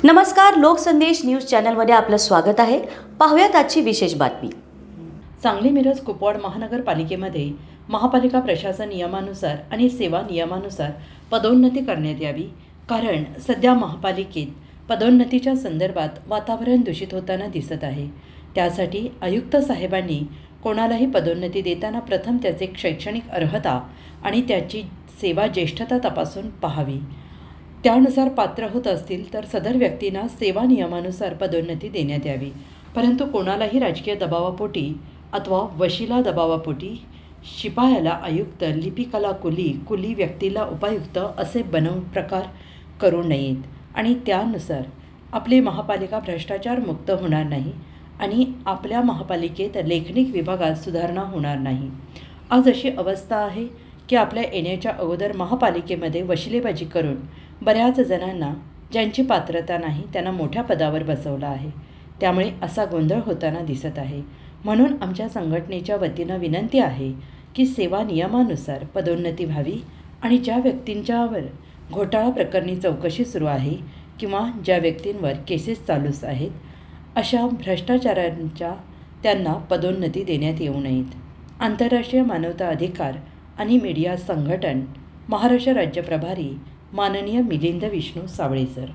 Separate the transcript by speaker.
Speaker 1: नमस्कार, लोकसंदेश न्यूज चॅनलमध्ये आपलं स्वागत आहे। पाहूयात आजची विशेष बातमी।
Speaker 2: सांगली मिरज कुपवाड महानगरपालिकेमध्ये महापालिका प्रशासन नियमानुसार आणि सेवा नियमानुसार पदोन्नती करण्यात यावी, कारण सध्या महापालिकेत पदोन्नतीच्या संदर्भात वातावरण दूषित होताना दिसत आहे। त्यासाठी आयुक्त साहेबांनी कोणालाही पदोन्नती देताना प्रथम त्याचे शैक्षणिक अर्हता आणि त्याची सेवा ज्येष्ठता तपासून पाहावी। त्यानुसार पात्र होत असतील तर सदर व्यक्तींना सेवा नियमानुसार पदोन्नती देण्यात यावी, परंतु कोणालाही राजकीय दबावापोटी अथवा वशिला दबावापोटी शिपायाला आयुक्त, लिपिकाला कुली व्यक्तीला उपायुक्त असे बनवून प्रकार करू नयेत आणि त्यानुसार आपली महापालिका भ्रष्टाचार मुक्त होणार नाही आणि आपल्या महापालिकेत लेखनिक विभागात सुधारणा होणार नाही। आज अशी अवस्था आहे की आपल्या येण्याच्या अगोदर महापालिकेमध्ये वशिलेबाजी करून बऱ्याच जणांना ज्यांची पात्रता नाही त्यांना मोठ्या पदावर बसवलं आहे। त्यामुळे असा गोंधळ होताना दिसत आहे। म्हणून आमच्या संघटनेच्या वतीनं विनंती आहे की सेवा नियमानुसार पदोन्नती व्हावी आणि ज्या व्यक्तींच्यावर घोटाळा प्रकरणी चौकशी सुरू आहे किंवा ज्या व्यक्तींवर केसेस चालूच आहेत अशा भ्रष्टाचारांच्या त्यांना पदोन्नती देण्यात येऊ नयेत। आंतरराष्ट्रीय मानवता अधिकार आणि मीडिया संघटन महाराष्ट्र राज्य प्रभारी माननीय मिलिंद विष्णू सावळे सर।